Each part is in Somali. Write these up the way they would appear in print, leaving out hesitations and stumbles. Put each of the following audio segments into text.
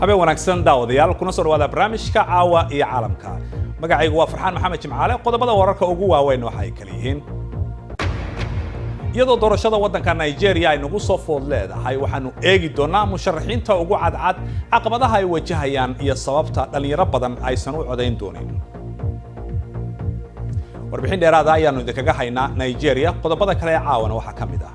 habeen wanaagsan daawadayaal kuna soo dhawaada barnaamijka caawa iyo caalamka magacaygu waa Farxaan Maxamed Jimcaale qodobada wararka ugu waaweyn waxa ay kala yihiin iyadoo doorashada wadanka Nigeria ay nagu soo food leedahay waxaanu eegi doonaa musharaxiinta ugu cadcad caqabadaha ay wajahayaan iyo sababta dhalinyaro badan aysan u codeyn doonin warbixin dheeraad ah ayaanu idinkaga haynaa Nigeria qodobada kale ee caawana waxa ka mid ah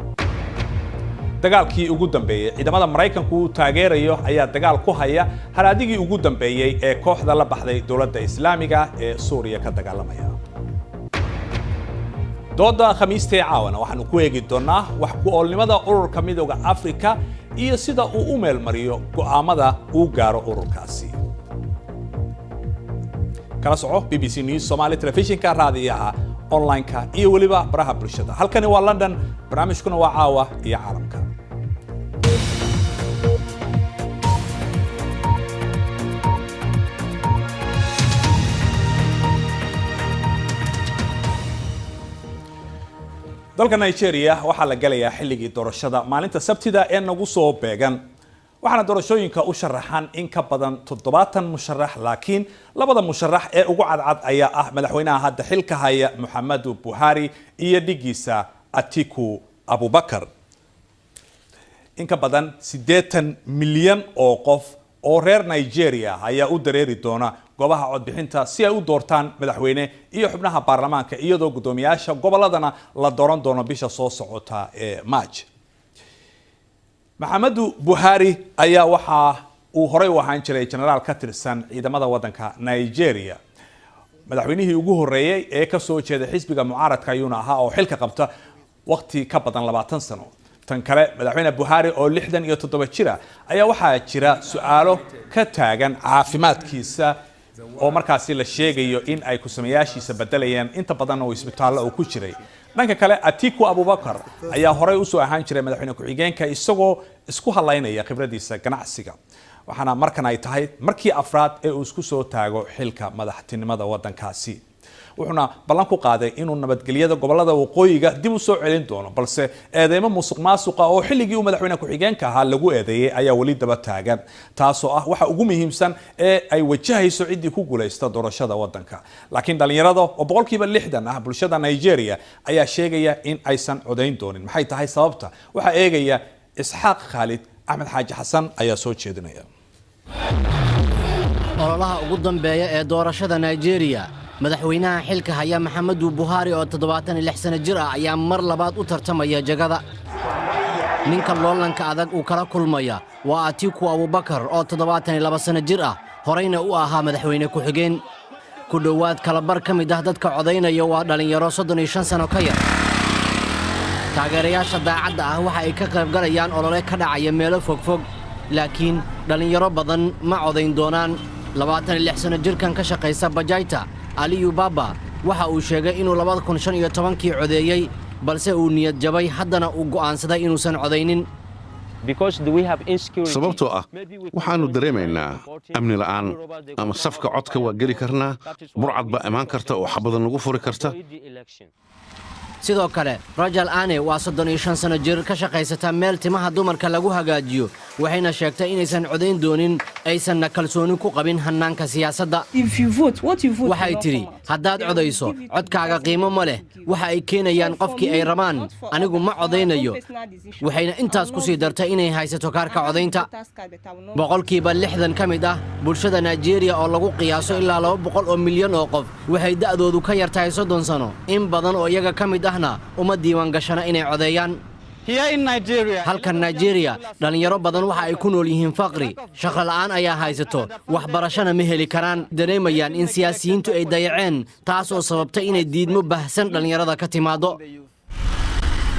dagaalkii ugu dambeeyay ciidamada Mareykanku uu taageerayo ayaa dagaal ku haya haraadigii ugu dambeeyay ee kooxda la baxday dawladda Islaamiga ee Suuriya ka dagaalamaya dooda khamiista caawana waxaanu ku eegi doonaa wax ku oolnimada ururka midowga Afrika iyo sida uu u meel mariyo go'aamada uu gaaro ururkaasi kala soco BBC News Somali Television-ka raadiyaha online-ka iyo waliba baraha bulshada halkani waa London barnaamijkuna waa caawa iyo caalamka dalka Nigeria waxa la galayaa xilligii doorashada maalinta Sabtida ee nagu soo beegan waxaana doorashooyinka u sharaxan in ka badan 70 musharax laakiin labada musharax ee ugu cadcad ayaa ah madaxweynaha hadda xilka haya Muhammadu Buhari iyo dhigiisa Atiku Abubakar in ka badan 80 milyan oo qof oo reer Nigeria ayaa u dareeri doona goobaha codbixinta si ay u doortaan madaxweyne iyo xubnaha baarlamaanka iyadoo gudoomiyaasha goboladana la dooran doono bisha soo socota ee March Muhammadu Buhari ayaa waxa uu horey u ahaan jiray generaal ka tirsan ciidamada wadanka Nigeria madaxweynihii ugu horeeyay ee ka soo jeeday xisbiga mucaaradka ayuuna ahaa oo xilka qabta waqti ka badan 20 sano tan kale madaxweyne Buhari oo 67 jira ayaa waxa jira su'aalo ka taagan caafimaadkiisa oo markaasi la sheegayo in ay ku sameeyaashiisa bedelayaan inta badan oo isbitaalada uu ku jiray dhanka kale Atiku Abubakar ayaa horey u soo ahaan jiray madaxweyne ku-xigeenka isagoo isku halaynaya khibradiisa ganacsiga waxaana markan ay tahay markii afraad ee uu isku soo taago xilka madaxtinimada wadankaasi wuxuuna ballan ku qaaday inuu nabadgelyada gobolada waqooyiga dib u soo celin doono balse eedeymo musuqmaasuqa oo xilligii uu madaxweyne ku-xigeenka ahaa lagu eedeeyay ayaa wali daba taagan taasoo ah waxa ugu muhiimsan ee ay wajahayso cidii ku guuleysta doorashada wadanka laakiin dhalinyarada oo boqolkiiba 60 ah bulshada Nigeria ayaa sheegaya in aysan codeyn doonin maxay tahay sababta waxa eegaya Isxaaq Khalid Ahmed Xaaji Xasan ayaa soo jeedinaya ololaha ugu dambeeya ee doorashada Nigeria madaxweynaha xilka haya Muhammadu Buhari oo 76 sano jir ah ayaa mar labaad u tartamaya jagada ninka loolanka adag uu kala kulmaya waa Atiku Abubakar oo 72 sano jir ah horeyna u ahaa madaxweyne ku-xigeen ku dhawaad kala bar ka mid ah dadka codeynaya waa dhalinyaro 35 sano ka yar taageerayaasha daacadda ah waxa ay ka qayb galayaan olole ka dhacaya meelo fogfog laakiin dhalinyaro badan ma codeyn doonaan 26 sano jirkan ka shaqeysa Bajaita Aliyu Baba waxa uu sheegay inuu 2015kii codeeyay balse uu niyad jabay haddana uu go'aansaday inuusan codeynin sababtoo ah waxaanu dareemaynaa amni la'aan ama safka codka waa geli karnaa burcad baa imaan karta oo xabada nagu furi karta sidoo kale Rajal Ane waa 35 sano jir ka shaqaysata meel timaha dumarka lagu hagaajiyo waxayna sheegtay inaysan codeyn doonin aysan kalsooni ku qabin hannaanka siyaasadda waxay tiri haddaad codeyso codkaaga qiimo ma leh waxa ay keenayaan qofkii ay rabaan anigu ma codeynayo waxayna intaas ku sii dartay inay haysato kaarka codeynta boqolkiiba 60 ka mid ah bulshada Nigeria oo lagu qiyaaso ilaa 200 oo milyan oo qof waxay da'doodu ka yartahay 30 sano in badan oo iyaga ka mid ahna uma diiwaan gashana inay codeeyaan halkan Nigeria dhalinyaro badan waxa ay ku nool yihiin faqri shaqo la'aan ayaa haysato waxbarashana ma heli karaan dareemayaan in siyaasiyiintu ay dayaceen taas oo sababtay inay diidmo bahsan dhalinyarada ka timaado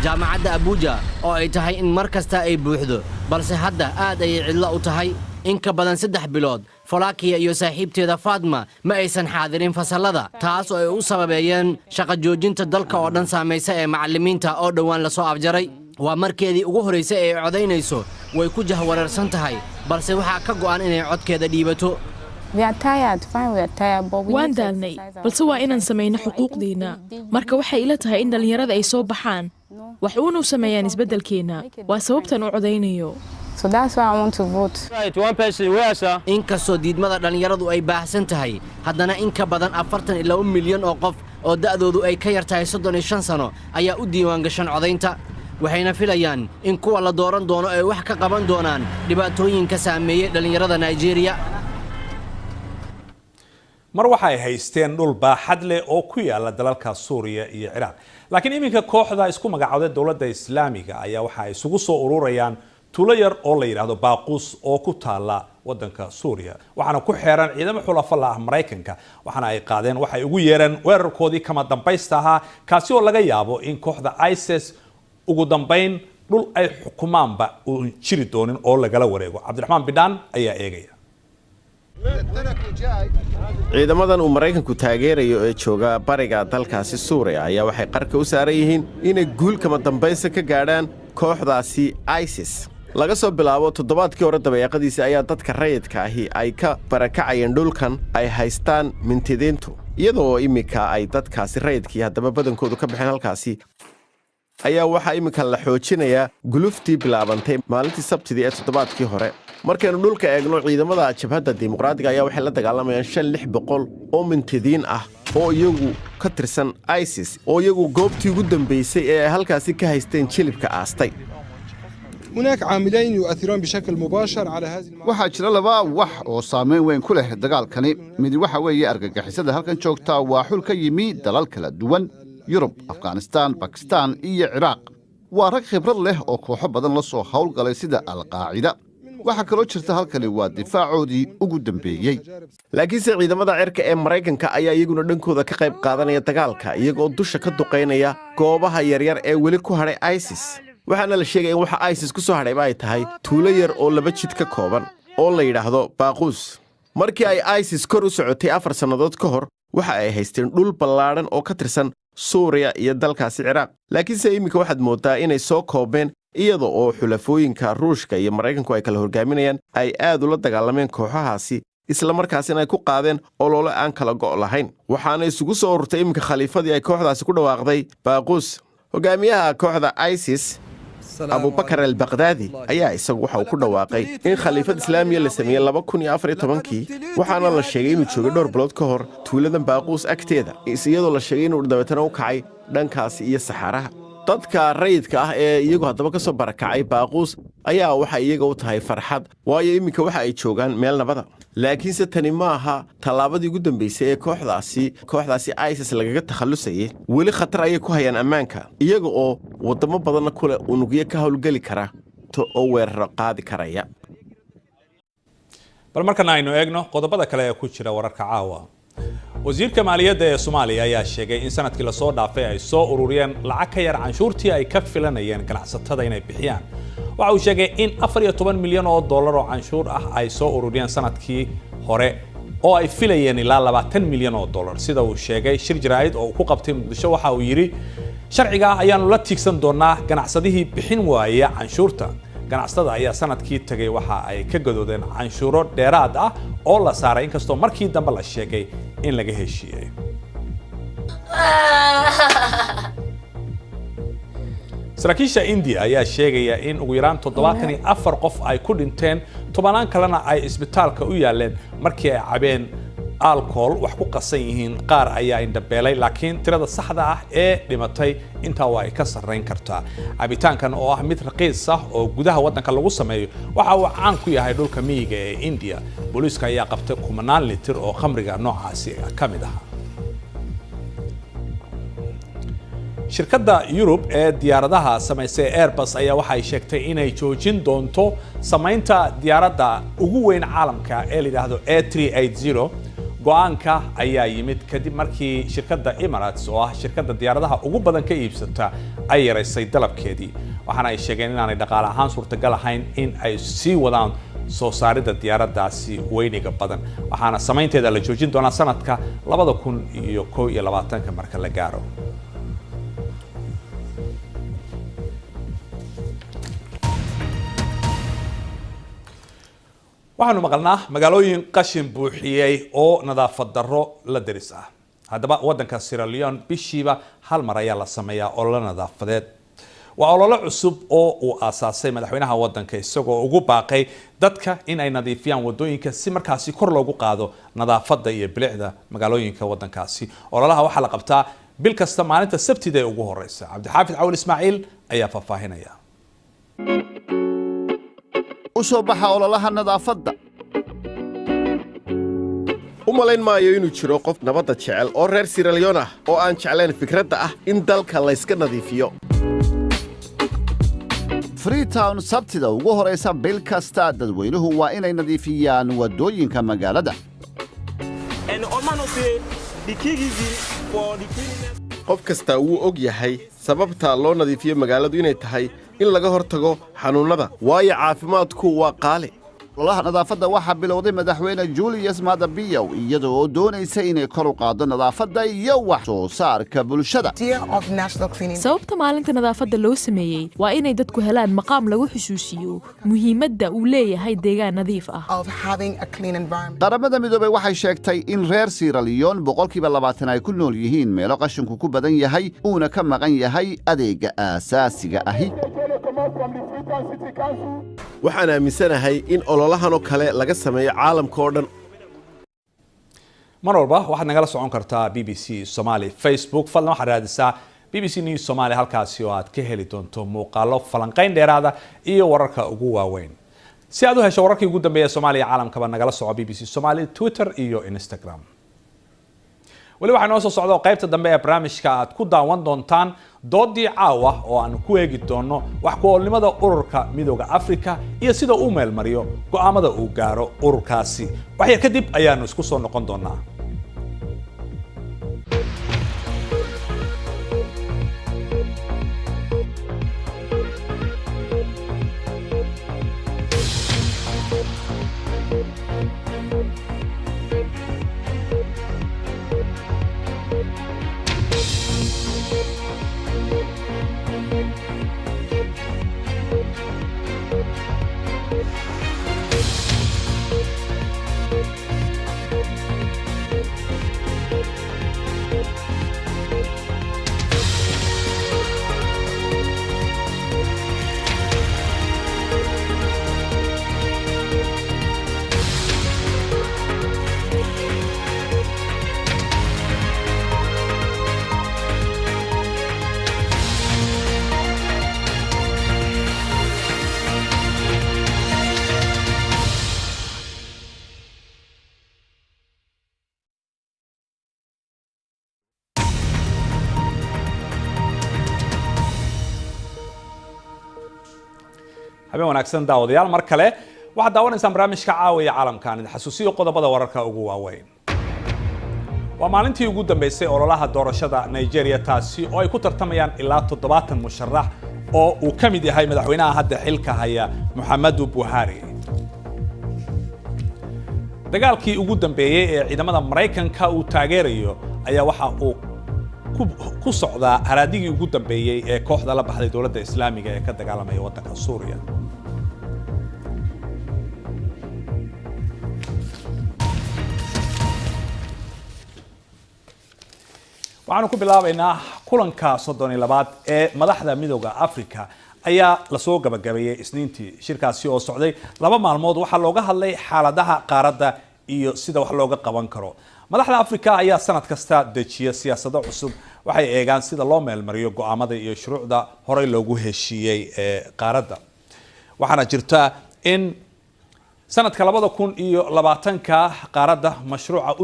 jaamacadda Abuja oo ay tahay in mar kasta ay buuxdo balse hadda aad ay cidla u tahay in ka badan 3 bilood Falakiya iyo saaxiibteeda Fatma ma aysan xaadirin fasalada taas oo ay u sababeeyeen shaqo joojinta dalka oo dhan saameysay ee macallimiinta oo dhawaan la soo afjaray waa markeedii ugu horeysay ee codeynayso way ku jahwareersan tahay balse waxa ka go'an inay codkeeda dhiibato waan daalnay balse waa inaan samayno xuquuqdiina marka waxay ila tahay in dhalinyarada ay soo baxaan wax uunu sameeyaan isbeddelkeena waa sababtan u codaynayo inkastoo diidmada dhallinyaradu ay baahsan tahay haddana in ka badan 42 milyan oo qof oo da'doodu ay ka yar tahay 35 sano ayaa u diiwaangashan codaynta waxayna filayaan in kuwa la dooran doono ay wax ka qaban doonaan dhibaatooyinka saameeyay dhallinyarada Nigeria. mar waxay haysteen dhul baaxad leh oo ku yaala dalalka Suuriya iyo Ciraaq laakiin iminka kooxda isku magacawday dawladda Islaamiga ayaa waxa ay isugu soo ururayaan tuulo yar oo la yiraahdo Baaqus oo ku taala wadanka Suuriya waxaana ku xeeran ciidamo xulafo la ah Mareykanka waxaana ay qaadeen waxay ugu yeereen weerarkoodii kama dambaysta ahaa kaasi oo laga yaabo in kooxda ISIS ugu dambayn dhul ay xukumaanba uu jiri doonin oo lagala wareego Cabdiraxmaan Bidaan ayaa eegaya ciidamadan uu Mareykanku taageerayo ee jooga bariga dalkaasi Suuriya ayaa waxay qarka u saaran yihiin inay guul kama dambaysta ka gaadhaan kooxdaasi ISIS laga soo bilaabo toddobaadkii hore dabeeqadiisa ayaa dadka rayidka ahi ay ka barakacayeen dhulkan ay haystaan mintidiintu iyadoo imika ay dadkaasi rayidkii haddaba badankoodu ka bixin halkaasi ayaa waxaa imika la xoojinayaa guluftii bilaabantay maalintii sabtidii ee toddobaadkii hore markaynu dhulka eegno ciidamada jabhadda dimuqraadiga ayaa waxay la dagaalamayaan 500 oo mintidiin ah oo iyagu ka tirsan ISIS oo iyagu goobtii ugu dambeysay ee ay halkaasi ka haysteen jilibka aastay هناك عاملين يؤثرون بشكل مباشر على هذه waxaa jira laba wax oo saameyn weyn ku leh dagaalkani mid waxa weeye argagixisada halkan joogta waa xul ka yimi dalal kala duwan Yurub, Afghanistan, Pakistan iyo Ciraaq waa rag khibrad leh oo kooxo badan la soo hawlgalay sida Al-Qaacida waxa kaloo jirta halkani waa difaacoodii ugu dambeeyay laakiinse ciidamada cirka ee Mareykanka ayaa iyaguna dhankooda ka qayb qaadanaya dagaalka iyagoo dusha ka duqeynaya goobaha yaryar ee weli ku hadhay ISIS waxaana la sheegay in waxa ISIS ku soo hadhay ay tahay tuulo yar oo laba jid ka kooban oo la yiraahdo Baaqus markii ay ISIS kor u socotay 4 sanadood ka hor waxa ay haysteen dhul ballaaran oo ka tirsan Suuriya iyo dalkaasi Ciraaq laakiinse imika waxaad moodaa inay soo koobeen iyadoo oo xulafooyinka Ruushka iyo Mareykanku ay kala horgaaminayaan ay aad ula dagaalameen kooxahaasi isla markaasina ay ku qaadeen olole aan kala go' lahayn waxaana isugu soo ururtay imika khaliifadii ay kooxdaasi ku dhawaaqday Baaqus hogaamiyaha kooxda ISIS Abu Bakr al-Baghdadi ayaa isagu waxa uu ku dhawaaqay in khaliifad islaamiga la sameeyay 2014 waxaana la sheegay inuu joogay dhowr bilood ka hor tuuladan Baaqus agteeda iyadoo la sheegay inuu dabeetana u kacay dhankaasi iyo saxaraha dadka rayidka ah ee iyagu haddaba ka soo barakacay Baaqus ayaa waxa iyaga u tahay farxad waayo imika waxa ay joogaan meel nabada laakiinse tani ma aha talaabadii ugu dambeysay ee kooxdaasi ISIS lagaga takhalusayay weli khatar ayay ku hayaan ammaanka iyaga oo wadamo badan ku leh unugyo ka hawlgali kara oo weerar qaadi karaya bal markan aynu eegno qodobada kale ee ku jira wararka caawa wasiirka maaliyadda ee Soomaaliya ayaa sheegay in sanadkii la soo dhaafay ay soo ururiyeen lacag ka yar canshuurtii ay ka filanayeen ganacsatada inay bixiyaan waxa uu sheegay in 14 milyan oo dollar oo canshuur ah ay soo ururiyeen sanadkii hore oo ay filayeen ilaa 20 milyan oo dollar sida uu sheegay shir jaraa'id oo ku qabtay Muqdisho waxa uu yiri sharciga ayaanu la tiigsan doonaa ganacsadihii bixin waaya canshuurta ganacsatada ayaa sanadkii tagay waxa ay ka gadoodeen canshuuro dheeraad ah oo la saaray inkastoo markii dambe la sheegay in laga heshiiyay saraakiisha India ayaa sheegaya in ugu yaraan 74 qof ay ku dhinteen tobanaan kalena ay isbitaalka u yaaleen markii ay cabeen alcohol wax ku qasan yihiin qaar ayaa indhabeelay laakiin tirada saxda ah ee dhimatay intaa waa ay ka sarreyn kartaa cabitaankan oo ah mid raqiis ah oo gudaha wadanka lagu sameeyo waxa uu caan ku yahay dhulka miyiga ee India booliiska ayaa qabtay 10 litir oo khamriga noocaasi ka mid ah shirkadda Europe ee diyaaradaha sameysay Airbus ayaa waxa ay sheegtay inay joojin doonto sameynta diyaaradda ugu weyn caalamka ee la yiraahdo A380 go'aanka ayaa yimid kadib markii shirkadda Emirates oo ah shirkadda diyaaradaha ugu badan ka iibsata ay yareysay dalabkeedii waxaana ay sheegeen in aanay dhaqaale ahaan suurtagal ahayn in ay sii wadaan soo saaridda diyaaraddaasi weyniga badan waxaana sameynteeda la joojin doonaa sanadka 2021 marka la gaaro waxaanu maqalnaa magaalooyin qashin buuxiyey oo nadaafad darro la deris ah. haddaba waddanka Sierra Leone bishiiba hal mar ayaa la sameeyaa olole nadaafadeed. waa olole cusub oo uu aasaasay madaxweynaha waddanka isagoo ugu baaqay dadka in ay nadiifiyaan wadooyinka si markaasi kor loogu qaado nadaafadda iyo bilicda magaalooyinka waddankaasi. ololaha waxaa la qabtaa bil kasta maalinta Sabtida ee ugu horeysa. Cabdixaafid Cawl Ismaaciil ayaa faahfaahinaya. u soo baxa ololaha nadaafadda. u malayn maayo inuu jiro qof nabadda jecel oo reer Sierra Leone ah oo aan jeclayn fikradda ah in dalka la iska nadiifiyo. Freetown Sabtida ugu horeysa bil kasta dadweynuhu waa inay nadiifiyaan wadooyinka magaalada. qof kasta wuu og yahay sababta loo nadiifiyo magaaladu inay tahay in laga hortago xanuunada waayo caafimaadku waa qaali. ololaha nadaafadda waxaa bilowday madaxweyne Julius Maada Bio iyadoo doonaysa inay kor u qaado nadaafadda iyo wax soo saarka bulshada. sababta maalinta nadaafadda loo sameeyey waa inay dadku helaan maqaam lagu xusuusiyo muhiimadda uu leeyahay deegaan nadiif ah. qaramada midoobay waxay sheegtay in reer Sierra Leone 20% ay ku nool yihiin meelo qashinku ku badan yahay uuna ka maqan yahay adeega aasaasiga ahi. waxaan aaminsanahay in ololahan oo kale laga sameeyo caalamka oo dhan. mar walba waxaad nagala socon kartaa BBC Somali Facebook, fadlan waxaad raadisaa BBC News Somali halkaasi oo aad ka heli doonto muuqaalo falanqayn dheeraada iyo wararka ugu waaweyn. si aad u hesho wararkii ugu dambeeyay Soomaaliya caalamkaba nagala soco BBC Somali Twitter iyo Instagram. wali waxaan noo soo socdo qaybta dambe ee barnaamijka aad ku daawan doontaan doodii caawa oo aan ku eegi doono wax ku oolnimada ururka midowga Afrika iyo sida uu meel mariyo go'aamada uu gaaro ururkaasi. waxya kadib ayaanu isku soo noqon doonaa. habeen wanaagsan daawadayaal mar kale waxaad daawanaysaan barnaamijka caawiya caalamkan idin xasuusiyo qodobada wararka ugu waaweyn. waa maalintii ugu dambeysay ololaha doorashada Nigeria taasi oo ay ku tartamayaan ilaa 70 musharax oo uu ka mid yahay madaxweynaha hadda xilka haya Muhammadu Buhari. dagaalkii ugu dambeeyay ee ciidamada Mareykanka uu taageerayo ayaa waxa uu ku socdaa haraadigii ugu dambeeyay ee kooxda la baxday dowladda Islaamiga ee ka dagaalamaya waddanka Suuriya. waxaanu ku bilaabaynaa kulanka 32 ee madaxda midowga Afrika ayaa la soo gabagabeeyay isniintii. shirkaasi oo socday 2 maalmood waxaa looga hadlay xaaladaha qaaradda iyo sida wax looga qaban karo. madaxda Afrika ayaa sanad kasta dejiya siyaasado cusub waxay eegaan sida loo meel mariyo go'aamada iyo shuruucda horey loogu heshiiyay ee qaaradda. waxaana jirta in sanadka 2020 qaaradda mashruuca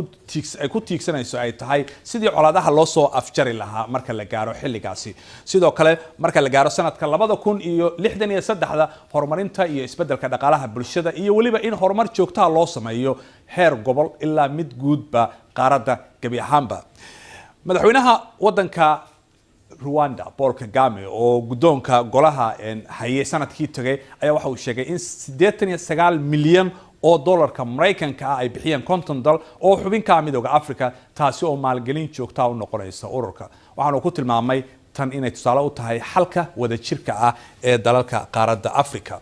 ay ku tiigsanayso ay tahay sidii colaadaha loo soo afjari lahaa marka la gaaro xilligaasi. sidoo kale marka la gaaro sanadka 2063 horumarinta iyo isbeddelka dhaqaalaha bulshada iyo waliba in horumar joogto loo sameeyo heer gobol ilaa mid guudba qaaradda gabi ahaanba. madaxweynaha waddanka Rwanda Paul Kagame oo guddoonka golaha hayay sanadkii tagay ayaa waxa uu sheegay in 89 milyan oo dollarka Mareykanka ay bixiyeen 50 dal oo xubin ka midowga Afrika taasi oo maalgelin joogto u noqonaysa ururka. waxaanu ku tilmaamay tan inay tusaale u tahay xalka wada jirka ah ee dalalka qaaradda Afrika.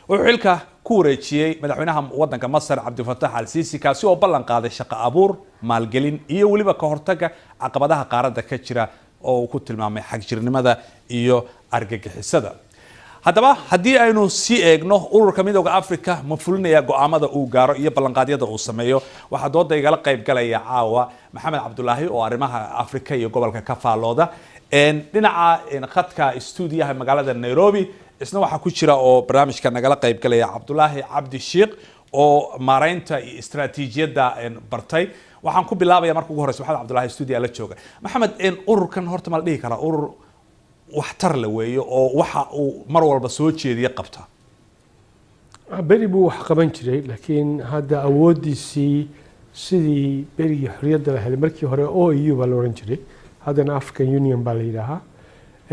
wuxuu xilka ku ku wareejiyey madaxweynaha waddanka Masar Cabdilfataax al-Siisi kaasi oo ballan qaaday shaqo abuur maalgelin iyo weliba ka hortagga caqabadaha qaaradda ka jira oo uu ku tilmaamay xagjirnimada iyo argagixisada. haddaba haddii aynu sii eegno ururka midowga Afrika ma fulinaya go'aamada uu gaaro iyo ballanqaadyada uu sameeyo waxaa dooda igala qayb galaya caawa Maxamed Cabdulaahi oo arrimaha Afrika iyo gobolka ka faalooda dhinaca khadka stuudiyaha magaalada Nairobi isna waxaa ku jira oo barnaamijka nagala qayb galaya Cabdulaahi Cabdi Sheekh oo maareynta iyo istiraatiijiyadda bartay. waxaan ku bilaabaya marka ugu horeysa Maxamed Cabdulaahi stuudiyaha la jooga. Maxamed ururkan horta ma la dhihi karaa urur waxtar la weeyo oo waxa uu mar walba soo jeediya qabta? beri buu wax qaban jiray laakiin hadda awoodiisii sidii berigii xorriyadda la helay markii hore OAU baa la oran jiray haddana African Union baa la yidhaahaa.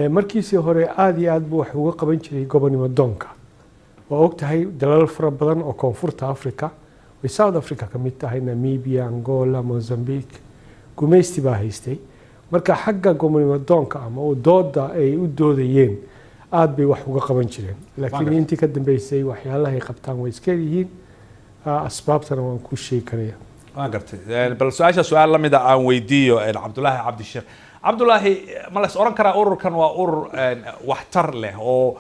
markiisii hore aad iyo aad buu wax uga qaban jiray gobonimo doonka. waa og tahay dalal fara badan oo koonfurta Afrika way South Africa ka mid tahay Namibia, Angola, Mozambique gumaysti baa haystay. marka xagga gobonimo doonka ama oo dooda ay u doodayeen aad bay wax uga qaban jireen laakiin intii ka dambeysay waxyaalaha ay qabtaan way iska yihiin asbaabtana waan ku sheegi karaya. waan gartay bal su'aal la mid ah aan weydiiyo Cabdulaahi Cabdi Sheekh. Cabdulaahi ma la oran karaa ururkan waa urur waxtar leh oo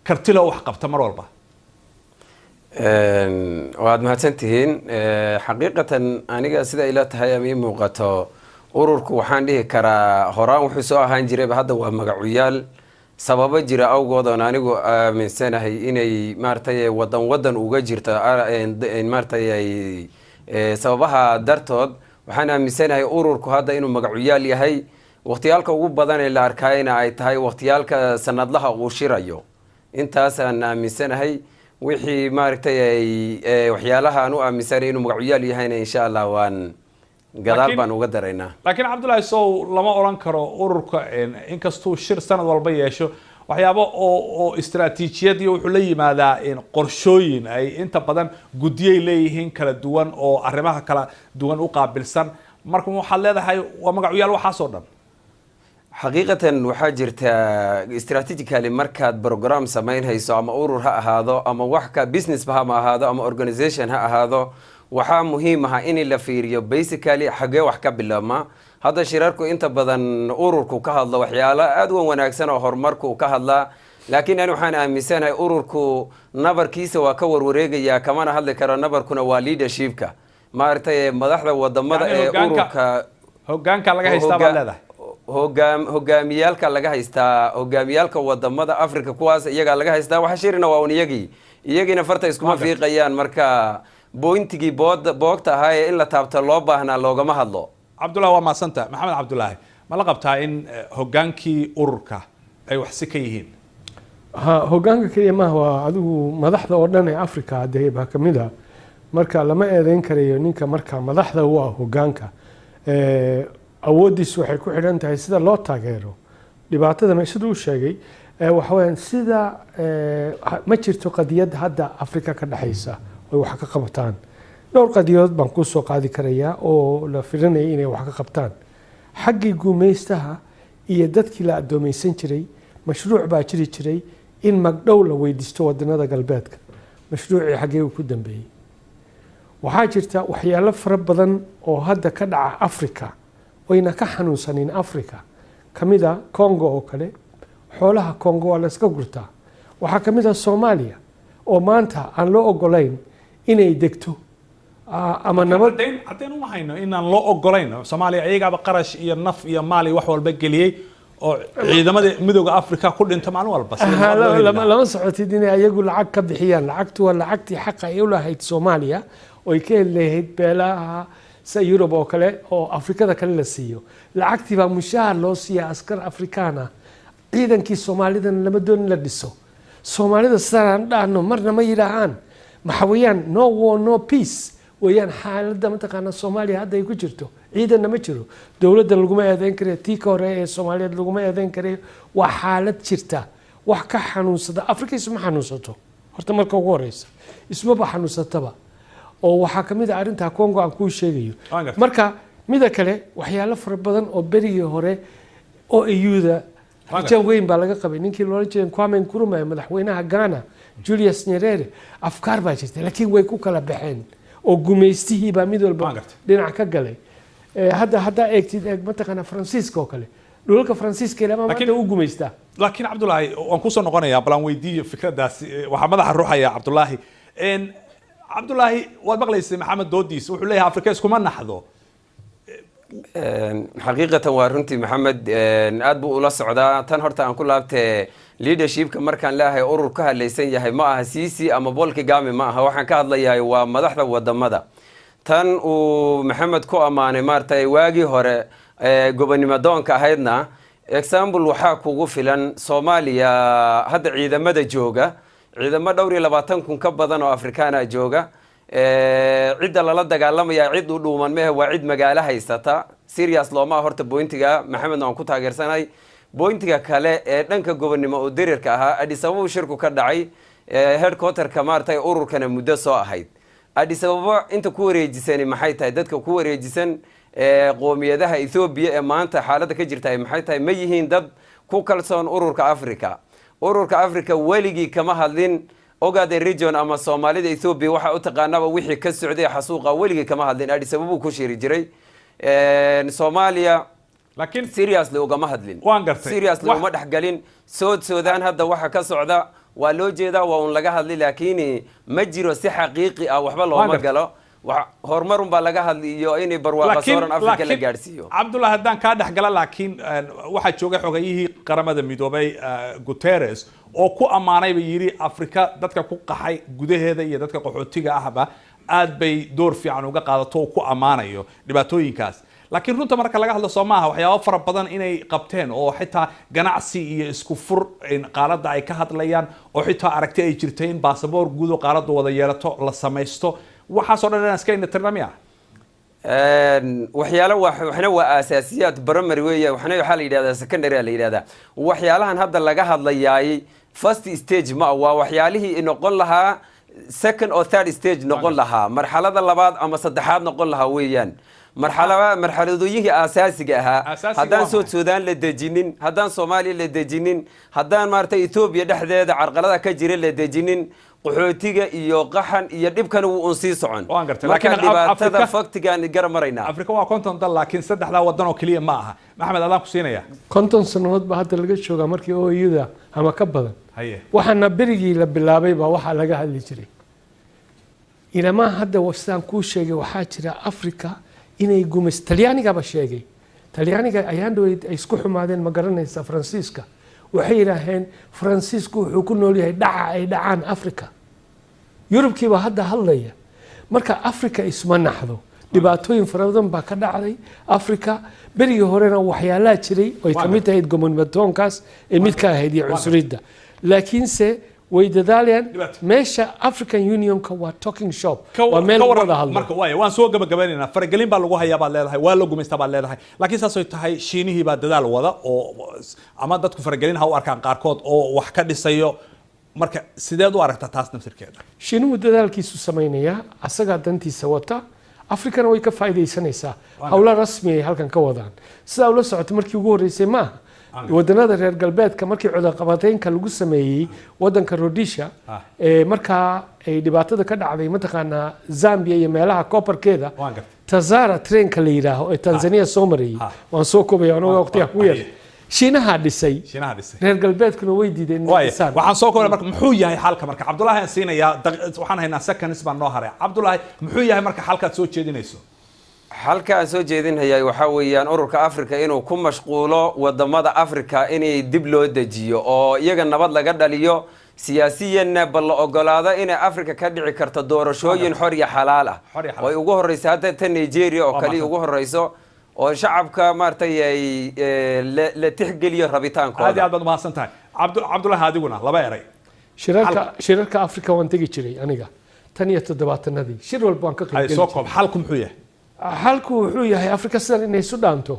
karti leh wax qabta mar walba? waad mahadsantihiin xaqiiqatan aniga sida ila tahay ama ii muuqato ururku waxaan dhihi karaa horaan wuxuu soo ahaan jiray hadda waa magacuyaal sababo jira awgood oo anigu aaminsanahay inay maartay wadan uga jirto maartay sababaha dartood waxaan aaminsanahay ururku hadda inuu magacuyaal yahay waqtiyaalka ugu badan ee la arkayna ay tahay waqtiyaalka sanadlaha uu shirayo intaas aan aaminsanahay wixii maartay waxyaalaha aan u aaminsanahay inuu magacuyaal yahayna insha Allah waan gadaal baan uga daraynaa. laakiin Cabdulaahi soo lama oran karo ururka inkastuu shir sanad walba yeesho waxyaabo oo istiraatiijiyad iyo wuxuu la yimaadaa qorshooyin ay inta badan gudiyay leeyihiin kala duwan oo arrimaha kala duwan u qaabilsan marka waxaad leedahay waa magacuyaal waxaas oo dhan? xaqiiqatan waxaa jirta strategically markaad program samaynayso ama urur ha ahaado ama wax ka business ha ahaado ama organization ha ahaado waxaa muhiim ah in la fiiriyo basically xagee wax ka bilaabma. hadda shirarku inta badan ururku ka hadlo waxyaalo aad u wanaagsan oo horumarku ka hadla laakiin aan waxaan aaminsanahay ururku nabarkiisa waa ka warwareegaya kamana hadli karo nabarkuna waa leadershipka maartay madaxda wadamada ee ururka hoggaanka laga haystaa baa leedahay hogaamiyaalka laga haystaa hogaamiyaalka wadamada Afrika kuwaas iyaga laga haystaa waxa shirina waa iyagina farta iskuma fiiqayaan marka bointigii boogta ahaa in la taabto loo baahnaa loogama hadlo. Cabdulaahi waa maasanta. Maxamed Cabdulaahi ma la qabtaa in hoggaankii ururka ay wax si ka yihiin? hoggaanka kaliya ma waa adigu madaxda oo dhan ee Afrika hadee baa kamid ah marka lama eedeyn karayo ninka marka madaxda u ah hoggaanka awoodiisu waxay ku xidhan tahay sida loo taageero dhibaatadana sidoo uu sheegay waxa weeyaan sida ma jirto qadiyad hadda Afrika ka dhaxaysa oo wax ka qabtaan dhowr qadiyadood baan ku soo qaadi karayaa oo la filanay inay wax ka qabtaan xaggii gumaystaha iyo dadkii la adoomeysan jiray mashruuc baa jiri jiray in magdhow la weydiisto wadanada galbeedka mashruucii xaggee uu ku dambeeyay waxaa jirta waxyaalo fara badan oo hadda ka dhaca Afrika wayna ka xanuunsaneen Afrika kamida Congo oo kale xoolaha Congo waa la iska gurtaa waxaa kamida Soomaaliya oo maanta aan loo ogolayn inay degto ama nabad hadeen uma hayno inaan loo ogolayn Soomaaliya ayaga qarash iyo naf iyo maali wax walba geliyay oo ciidamada midowga Afrika ku dhinta maalin walba lama socotid inay ayagu lacag ka bixiyaan lacagtu waa lacagtii xaq ay u lahayd Soomaaliya oo ay ka leeyahay beelaha sa Europe oo kale oo Afrikada kale la siiyo lacagtii baa mushaar loo siiyaa askar Afrikaana ciidankii Soomaalidan lama doon la dhiso Soomaalida saraan dhaano marna ma yiraahaan maxawiyaan no war no peace wayaan xaaladda mataqaana Soomaaliya hadda ay ku jirto ciidan ma jiro dawladda laguma eedeyn karo tii ka hore ee Soomaaliyeed laguma eedeyn karo waa xaalad jirta wax ka xanuunsada Afrika isma xanuunsato horta marka ugu horeysa isma ba xanuunsataba oo waxa kamid ah arinta Congo aan ku sheegayo marka mida kale waxyaalo fara badan oo berigii hore oo ayuuda rajo weyn baa laga qabay ninkii loo jeedan Kwame Nkrumah madaxweynaha Ghana Julius Nyerere afkaar baa jirta laakiin way ku kala baxeen oo gumaystihii baa mid walba dhinac ka galay hadda eegtid mataqaana Faransiiska oo kale dhulalka Faransiiska ilaa maanta uu gumaystaa laakiin Cabdullaahi waan ku soo noqonayaa balan weydiiyo fikradaas waxa madaxa ruuxaya Cabdullaahi Cabdullaahi waad maqlaysay Maxamed doodiis wuxuu leeyahay Afrika iskuma naxdo xaqiiqatan waa runtii Maxamed aad buu ula socdaa tan horta aan ku laabtay leadershipka markaan leeyahay urur ka hadlaysan yahay ma aha Sisi ama Paul Kagame ma aha waxaan ka hadlayaa waa madaxda wadamada tan uu Maxamed ku amaanay maartay waagi hore gobonimo doonka ahaydna example waxa kugu filan Soomaaliya hadda ciidamada jooga ciidamo dhowr iyo 20 ka badan oo Afrikaana jooga cidda lala dagaalamaya cid u dhuuman ma waa cid magaalo haysata serious looma horta pointiga Maxamed aan ku taageersanay pointiga kale ee dhanka gobonimo oo diriirka ahaa Addis Ababa shirku ka dhacay headquarter ka maartay ururkana muddo soo ahayd Addis Ababa inta ku wareejisan maxay tahay dadka ku wareejisan qoomiyadaha Ethiopia ee maanta xaaladda ka jirta maxay tahay ma yihiin dad ku kalsoon ururka Afrika weligii kama hadlin ogaade region ama Soomaalida Ethiopia waxa u taqaanaba wixii ka socday xasuuqa weligii kama hadlin Addis Ababa ku shiri jiray Soomaaliya laakiin seriously ugama hadlin seriously uma dhaxgalin Suudaan hadda waxa ka socda waa loo jeedaa waa un laga hadli laakiin ma jiro si xaqiiqi ah waxba looma galo horumar baa laga hadliyo inay barwaaqo sooran Afrika la gaarsiiyo Cabdullaahi haddaan ka dhaxgala laakiin waxa jooga xogayihii qaramada midoobay Guterres oo ku amaanay bay yiri Afrika dadka ku qaxay gudaheeda iyo dadka qaxootiga ahba aad bay door fiican uga qaadato ku amaanayo dhibaatooyinkaas laakiin runta marka laga hadlo Soomaaliya waxyaabo fara badan inay qabteen oo xitaa ganacsi iyo isku fur qaaladda ay ka hadlayaan oo xitaa aragti ay jirtay in baasaboor guud oo qaaladda wada yeelato la samaysto waxa soo dhan iska in tarnamiya waxna waa asaasiyaad primary weeye waxna waxa la yiraahdaa secondary la yiraahdaa waxyaalahan hadda laga hadlayay first stage ma waa waxyaalihii noqon lahaa second or third stage noqon lahaa marxalada labaad ama saddexaad noqon lahaa weeyaan marxaladooyinka asaasiga ahaa haddaan Suudaan la dejinin haddaan Soomaaliya la dejinin haddaan maartay Ethiopia dhexdeeda carqalada ka jira la dejinin qaxootiga iyo qaxan iyo dhibkan uu sii socon laakiin dhibaatada faktigan garamarayna Afrika waa konton dal laakiin saddexda wadan oo kaliya ma aha Maxamed adaan ku siinaya konton sanadood ba hadda laga joogaa markii OUda ama ka badan waxaana berigii la bilaabay ba waxa laga hadli jiray ilama hadda wasaan ku sheegay waxa jira Afrika inay gumays Talyaaniga ba sheegay Talyaaniga ayaan dooyay ay isku xumaadeen ma garanaysa Faransiiska waxay yiraahdeen Faransiisku wuxuu ku nool yahay dhaca ay dhacaan Afrika Yurubkii ba hadda hadlaya marka Afrika isma naxdo dhibaatooyin fara badan baa ka dhacday Afrika berigii horena waxyaalaha jiray oo ay kamid tahay gomonnimatoonkaas ee mid ka ahayd iyo cunsurida laakiinse way dadaalayaan meesha African Unionka waa talking shop waa meel wada hadlo marka waan soo gabagabeynaa faragelin baa lagu hayaa baad leedahay waa la gumaystaa baad leedahay laakiin saasoo tahay Shiinihii baa dadaal wada oo ama dadku faragelin ha u arkaan qaarkood oo wax ka dhisayo marka sideed u aragtaa taas naftirkeeda Shiinuhu dadaalkiisu sameynaya asaga dantiisa wata Afrikana way ka faa'iideysanaysaa hawla rasmi ah halkan ka wadaan sida ula socoto markii ugu horeysay ma wadannada reer galbeedka markii cudurqabateynka lagu sameeyay wadanka Rhodesia marka ay dhibaatada ka dhacday mataqaana Zambia iyo meelaha copperkeeda Tazara trainka la yiraahdo ee Tanzania soo mariyay waan soo koobay anoo waqtiga ku yar Shiinaha dhisay reer galbeedkuna way diideen waxaan soo koobay marka muxuu yahay xalka marka Cabdullaahi aan siinaya waxaan haynaa seconds baan noo haray Cabdullaahi muxuu yahay marka xalka soo jeedinayso halka aan soo jeedinayay waxa weeyaan ururka Afrika inuu ku mashquulo wadamada Afrika inay dib loo dejiyo oo iyaga nabad laga dhaliyo siyaasiyan bal la ogolaado in Afrika ka dhici karto doorashooyin xor iyo xalaal ah way ugu horeysaa hadda Nigeria oo kaliya ugu horeyso oo shacabka maartay ay la tixgeliyo rabitaankooda aad baad mahadsantahay Cabdullaahi adiguna laba eray shirarka Afrika waan tagi jiray aniga tan iyo 70-nadii shir walba waan ka qayb galay soo koob xalku muxuu yahay halku wuxuu yahay Afrika sidan inay isu dhaanto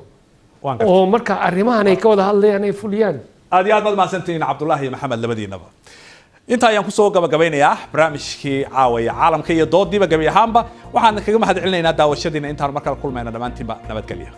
oo marka arrimahan ay ka wada hadlayaan ay fuliyaan aad iyo aad baad mahadsantihiin Cabdullaahi iyo Maxamed labadiinaba inta ayaan ku soo gabagabeynayaa barnaamijkii caawaya caalamka iyo doodiiba gabi ahaanba waxaan kaga mahad celinaynaa daawashadiina intaan markale kulmayna dhamaantiinba nabadgelyo